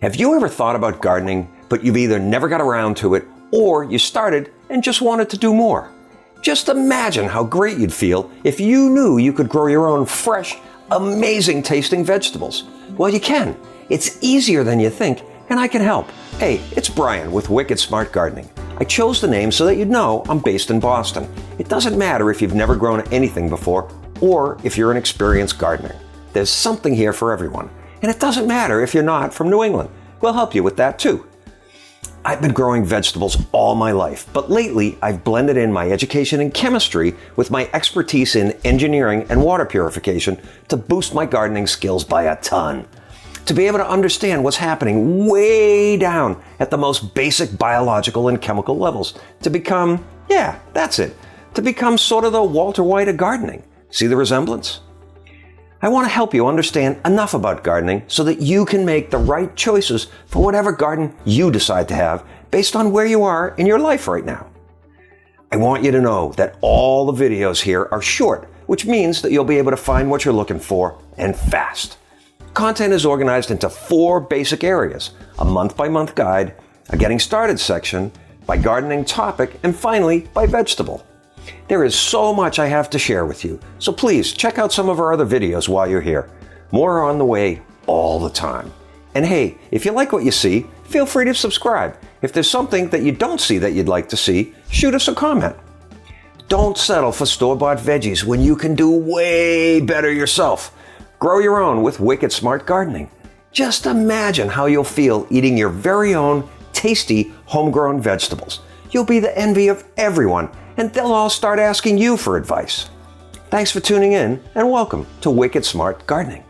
Have you ever thought about gardening, but you've either never got around to it, or you started and just wanted to do more? Just imagine how great you'd feel if you knew you could grow your own fresh, amazing tasting vegetables. Well, you can. It's easier than you think, and I can help. Hey, it's Brian with Wicked Smart Gardening. I chose the name so that you'd know I'm based in Boston. It doesn't matter if you've never grown anything before, or if you're an experienced gardener. There's something here for everyone. And it doesn't matter if you're not from New England. We'll help you with that too. I've been growing vegetables all my life, but lately I've blended in my education in chemistry with my expertise in engineering and water purification to boost my gardening skills by a ton. To be able to understand what's happening way down at the most basic biological and chemical levels. To become, that's it, to become sort of the Walter White of gardening. See the resemblance? I want to help you understand enough about gardening so that you can make the right choices for whatever garden you decide to have based on where you are in your life right now. I want you to know that all the videos here are short, which means that you'll be able to find what you're looking for and fast. Content is organized into 4 basic areas: a month-by-month guide, a getting started section, by gardening topic, and finally by vegetable. There is so much I have to share with you, so please check out some of our other videos while you're here. More are on the way all the time. And hey, if you like what you see, feel free to subscribe. If there's something that you don't see that you'd like to see, shoot us a comment. Don't settle for store-bought veggies when you can do way better yourself. Grow your own with Wicked Smart Gardening. Just imagine how you'll feel eating your very own tasty homegrown vegetables. You'll be the envy of everyone, and they'll all start asking you for advice. Thanks for tuning in, and welcome to Wicked Smart Gardening.